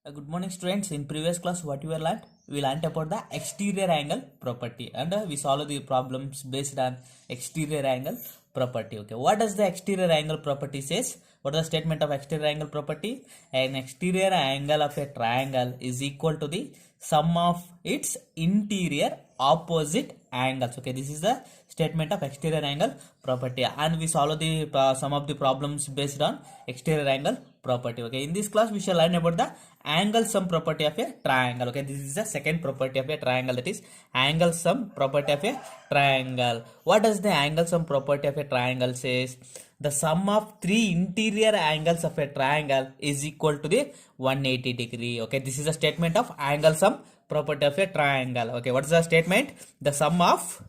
Good morning, students. In previous class, what we learned about the exterior angle property, and we solve the problems based on exterior angle property. Okay, what does the exterior angle property says? What is the statement of exterior angle property? An exterior angle of a triangle is equal to the sum of its interior opposite angles. Okay, this is the statement of exterior angle property, and we solve the some of the problems based on exterior angle property. Okay, in this class we shall learn about the angle sum property of a triangle. Okay, this is the second property of a triangle, that is angle sum property of a triangle. What does the angle sum property of a triangle says? The sum of three interior angles of a triangle is equal to the 180 degree. Okay, this is a statement of angle sum property of a triangle. Okay, what is the statement? The sum of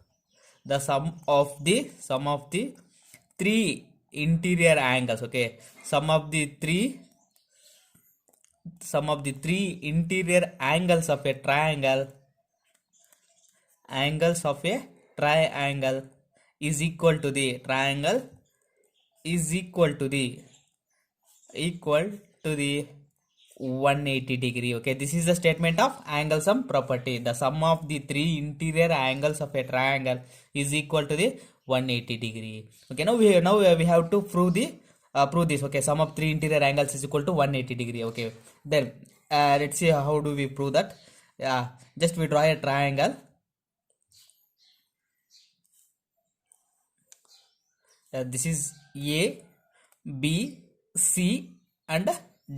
the three interior angles. Okay, sum of the three interior angles of a triangle is equal to the 180 degree. Okay, this is the statement of angle sum property. The sum of the three interior angles of a triangle is equal to the 180 degree. Okay, now we have to prove this. Okay, sum of three interior angles is equal to 180 degree. Okay, then let's see how do we prove that. Just we draw a triangle. This is A, B, C and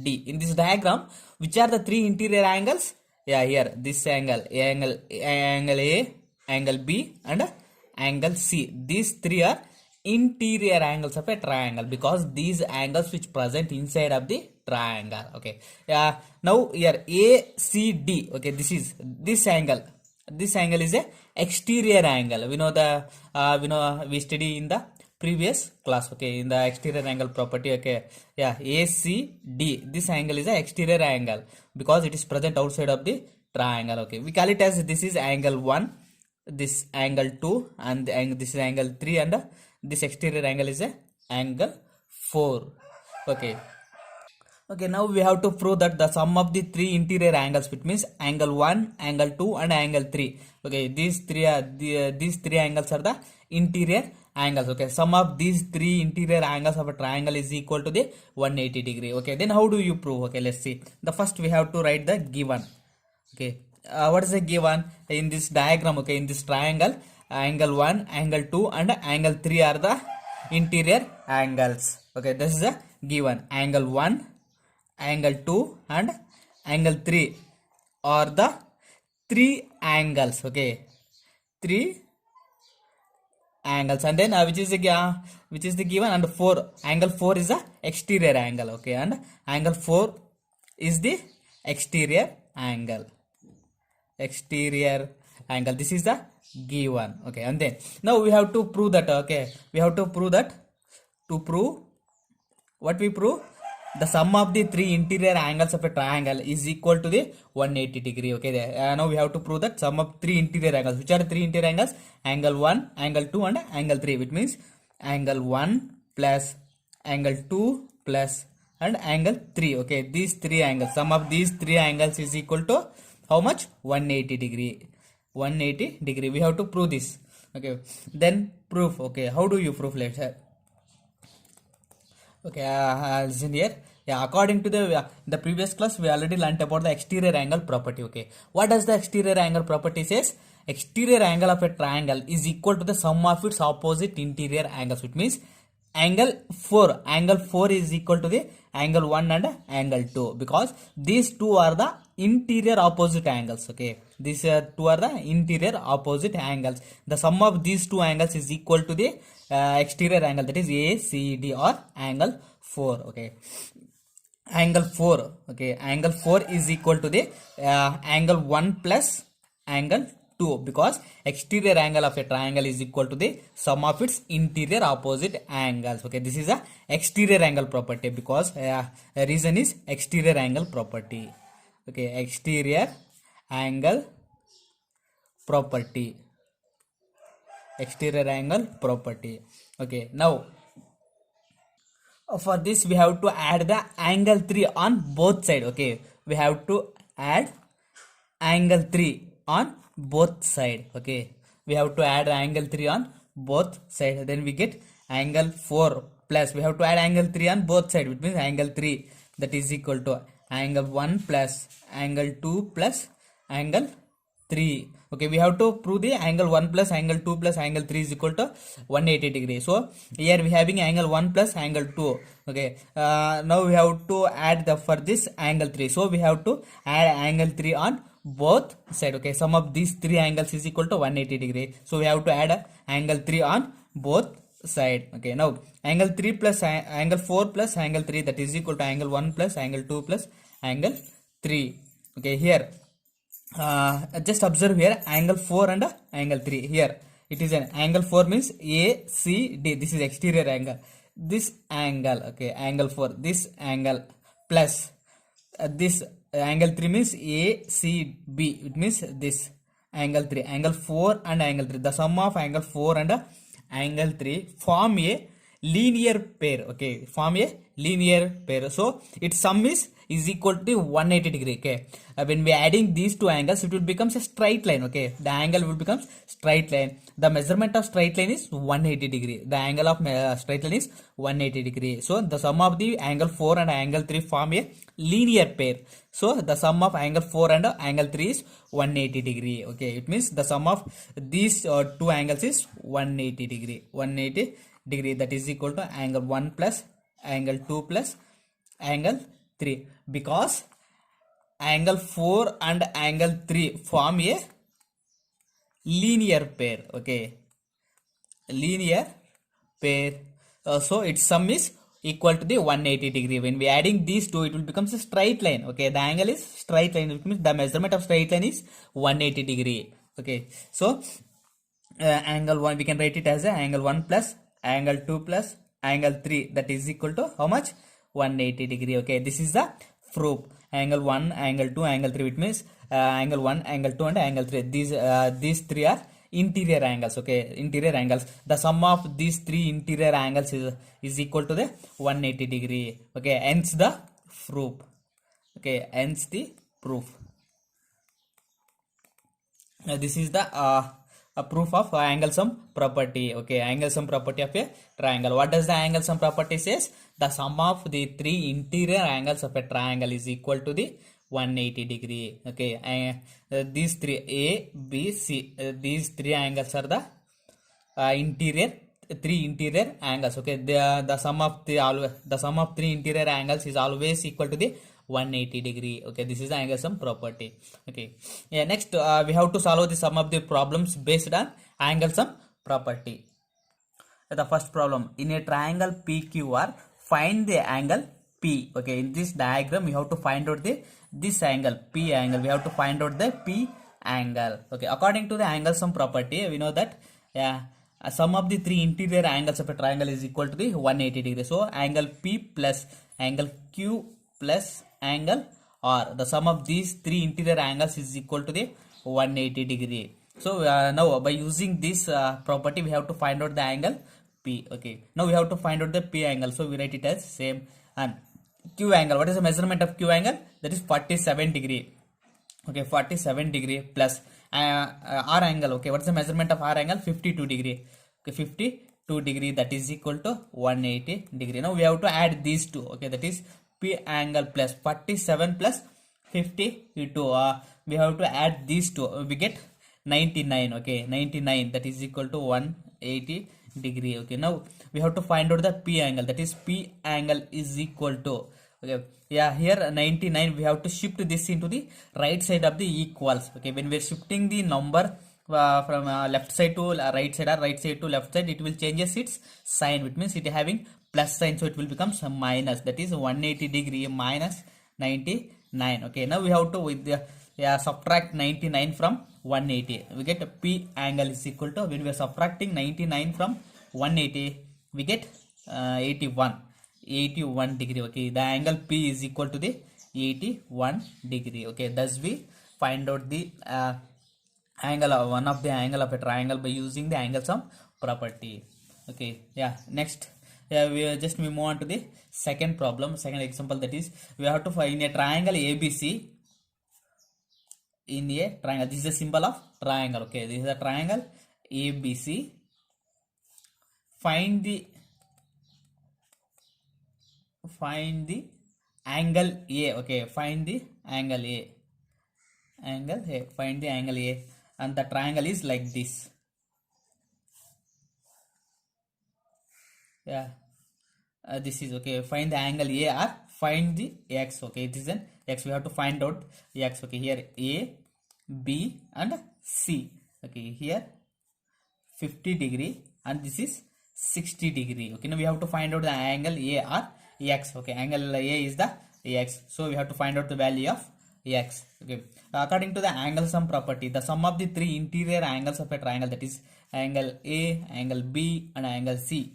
D. In this diagram, which are the three interior angles? Here this angle A, angle B and angle C. These three are interior angles of a triangle because these angles which present inside of the triangle. Okay, now here ACD. Okay, this angle is a exterior angle. We study in the previous class. Okay, in the exterior angle property. Okay, ACD, this angle is a exterior angle because it is present outside of the triangle. Okay, we call it as this is angle 1, this angle 2 and this is angle 3 and this exterior angle is a angle 4. Okay, now we have to prove that the sum of the three interior angles, which means angle 1, angle 2 and angle 3. Okay, these three angles are the interior angles. Okay, sum of these three interior angles of a triangle is equal to the 180 degree. Okay, then how do you prove? Okay, let's see. The first we have to write the given. Okay, what is the given in this diagram? Okay, in this triangle, angle 1, angle 2 and angle 3 are the interior angles. Okay, this is the given. Angle 1, angle 2 and angle 3 are the three angles. Okay, three angles, and then which is the given, and angle 4 is the exterior angle. Okay, and angle 4 is the exterior angle. This is the given. Okay, and then now we have to prove that. Okay, to prove what we prove, the sum of the three interior angles of a triangle is equal to the 180 degree. Okay, now we have to prove that sum of three interior angles. Which are the three interior angles? Angle 1, angle 2 and angle 3, which means angle 1 plus angle 2 plus and angle 3. Okay, these three angles, sum of these three angles is equal to how much? 180 degree. 180 degree. We have to prove this. Okay, then proof. Okay, how do you prove? Let's listen here. According to the previous class, we already learnt about the exterior angle property. Okay, what does the exterior angle property says? Exterior angle of a triangle is equal to the sum of its opposite interior angles, which means angle 4 is equal to the angle 1 and angle 2 because these two are the interior opposite angles. Okay, these two are the interior opposite angles. The sum of these two angles is equal to the exterior angle, that is ACD or angle 4. Okay, angle 4. Okay, angle 4 is equal to the angle 1 plus angle 2 because exterior angle of a triangle is equal to the sum of its interior opposite angles. Okay, this is a exterior angle property because reason is exterior angle property. Okay, exterior angle property. Okay, now for this we have to add the angle 3 on both side. Okay, we have to add angle 3 on both side. Okay, we have to add angle 3 on both side, then we get angle 4 plus we have to add angle 3 on both side, which means angle 3 that is equal to angle 1 plus angle 2 plus angle 3. Okay, we have to prove the angle 1 plus angle 2 plus angle 3 is equal to 180 degree. So here we having angle 1 plus angle 2. Okay, now we have to add the for this angle 3. So we have to add angle 3 on both side. Okay, sum of these three angles is equal to 180 degree. So we have to add angle 3 on both side. Okay, now angle 3 plus angle 4 plus angle 3, that is equal to angle 1 plus angle 2 plus angle 3. Okay, here just observe here angle 4 and angle 3. Here it is an angle 4 means ACD, this is exterior angle. This angle, okay, angle 4, this angle plus this angle 3 means ACB, it means this angle 3, angle 4 and angle 3, the sum of angle 4 and angle 3 form a linear pair. Okay, form a linear pair. So its sum is equal to 180 degree. Okay, when we adding these two angles, it will becomes a straight line. Okay, the angle will become straight line. The measurement of straight line is 180 degree. The angle of straight line is 180 degree. So the sum of the angle 4 and angle 3 form a linear pair. So the sum of angle 4 and angle 3 is 180 degree. Okay, it means the sum of these two angles is 180 degree. 180 degree, that is equal to angle 1 plus angle 2 plus angle 3, because angle 4 and angle 3 form a linear pair. Okay, linear pair. So its sum is equal to the 180 degree. When we adding these two, it will become a straight line. Okay, the angle is straight line, which means the measurement of straight line is 180 degree. Okay, so angle 1 we can write it as a angle 1 plus angle 2 plus angle 3, that is equal to how much? 180 degree. Okay, this is the proof. Angle 1, angle 2, angle 3, which means angle 1, angle 2 and angle 3, these three are interior angles. Okay, interior angles, the sum of these three interior angles is equal to the 180 degree. Okay, hence the proof. Okay, hence the proof. This is the a proof of angle sum property. Okay, angle sum property of a triangle. What does the angle sum property says? The sum of the three interior angles of a triangle is equal to the 180 degree. Okay, these three A, B, C, these three angles are the three interior angles. Okay, the sum of three interior angles is always equal to the 180 degree. Okay, this is the angle sum property. Okay, yeah, next we have to solve the sum of the problems based on angle sum property. The first problem, in a triangle PQR, find the angle P. Okay, in this diagram we have to find out this angle P angle. We have to find out the P angle. Okay, according to the angle sum property, we know that sum of the three interior angles of a triangle is equal to the 180 degree. So angle P plus angle Q plus angle R, the sum of these three interior angles is equal to the 180 degree. So now by using this property, we have to find out the angle P. Okay, now we have to find out the P angle. So we write it as same. And Q angle, what is the measurement of Q angle? That is 47 degree. Okay, 47 degree plus R angle. Okay, what is the measurement of R angle? 52 degree. Okay, 52 degree, that is equal to 180 degree. Now we have to add these two. Okay, that is P angle plus 47 plus 52. We have to add these two. We get 99. Okay, 99, that is equal to 180 degree. Okay, now we have to find out the P angle. That is P angle is equal to, okay, yeah, here 99, we have to shift this into the right side of the equals. Okay, when we are shifting the number from left side to right side or right side to left side, it will changes its sign, which means it having plus sign, so it will become some minus, that is 180 degree minus 99. Okay, now we have to with the subtract 99 from 180. We get a P angle is equal to, when we are subtracting 99 from 180, we get 81 degree. Okay, the angle P is equal to the 81 degree. Okay, thus we find out the angle of one of the angle of a triangle by using the angle sum property. Okay, yeah, next We move on to the second problem, second example, that is we have to find a triangle ABC. In a triangle, this is a symbol of triangle. Okay, this is a triangle ABC. Find the angle A. Okay, find the angle A. Find the angle A, and the triangle is like this. Yeah, this is okay. Find the angle A or find the x. Okay, it is an x. We have to find out x. Okay, here A, B and C. Okay, here 50° and this is 60°. Okay, now we have to find out the angle A or x. Okay, angle A is the x, so we have to find out the value of x. Okay, according to the angle sum property, the sum of the three interior angles of a triangle, that is angle A, angle B and angle C,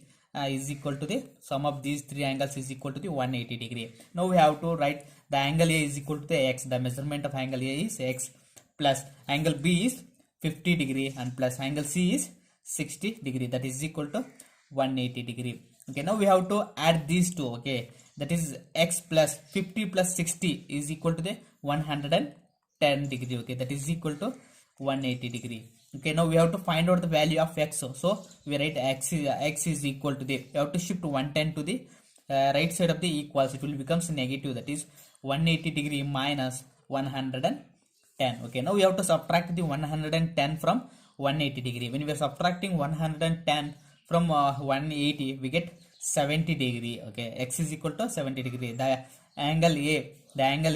is equal to the sum of these three angles is equal to the 180°. Now we have to write the angle A is equal to the x. The measurement of angle A is x, plus angle B is 50° and plus angle C is 60°, that is equal to 180°. Okay, now we have to add these two. Okay, that is x plus 50 plus 60 is equal to the 110°. Okay, that is equal to 180°. Okay, now we have to find out the value of x. So we write x is equal to the, we have to shift 110 to the right side of the equals. It will becomes negative, that is 180° minus 110. Okay, now we have to subtract the 110 from 180°. When we are subtracting 110 from 180, we get 70°. Okay, x is equal to 70°. The angle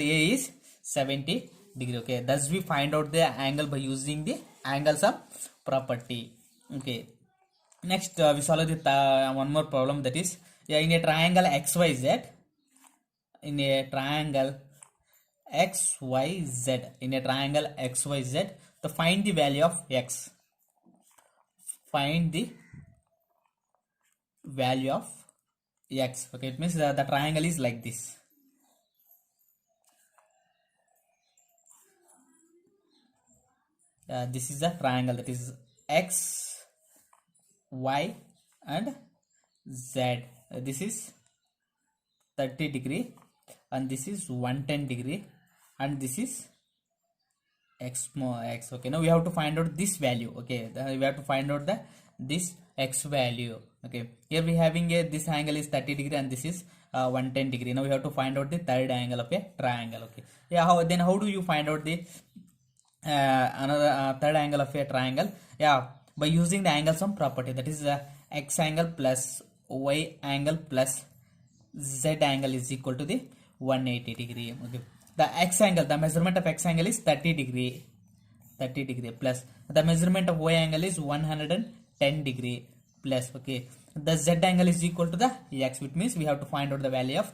A is 70°. Okay, thus we find out the angle by using the angle sum property. Okay, next we solve the one more problem, that is in a triangle XYZ. In a triangle XYZ, to find the value of x. Find the value of x. Okay, it means the triangle is like this. This is the triangle, that is x, y and z. This is 30° and this is 110° and this is x more x. Okay, now we have to find out this value. Okay, we have to find out this x value. Okay, here we having this angle is 30° and this is 110°. Now we have to find out the third angle of a triangle. Okay, yeah, how do you find out the another third angle of a triangle? Yeah, by using the angle sum property, that is x angle plus y angle plus z angle is equal to the 180°. Okay, the x angle, the measurement of x angle is 30°, plus the measurement of y angle is 110° plus. Okay, the z angle is equal to the x, which means we have to find out the value of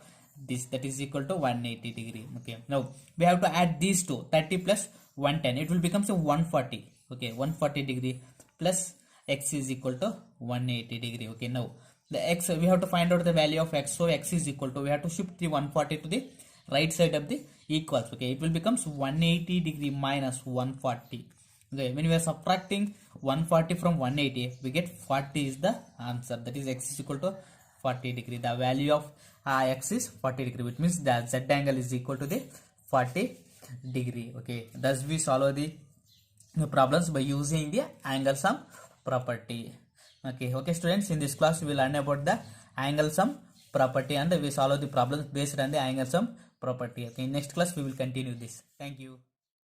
this, that is equal to 180°. Okay, now we have to add these two, 30 plus 110, it will become 140. Okay, 140° plus x is equal to 180°. Okay, now the x, we have to find out the value of x, so x is equal to, we have to shift the 140 to the right side of the equals. Okay, it will becomes 180° minus 140. Okay, when we are subtracting 140 from 180, we get 40 is the answer, that is x is equal to 40°. The value of x is 40°, which means the z angle is equal to the 40°. Okay, thus we solve the problems by using the angle sum property. Okay, students, in this class we will learn about the angle sum property and we solve the problems based on the angle sum property. Okay, in next class we will continue this. Thank you.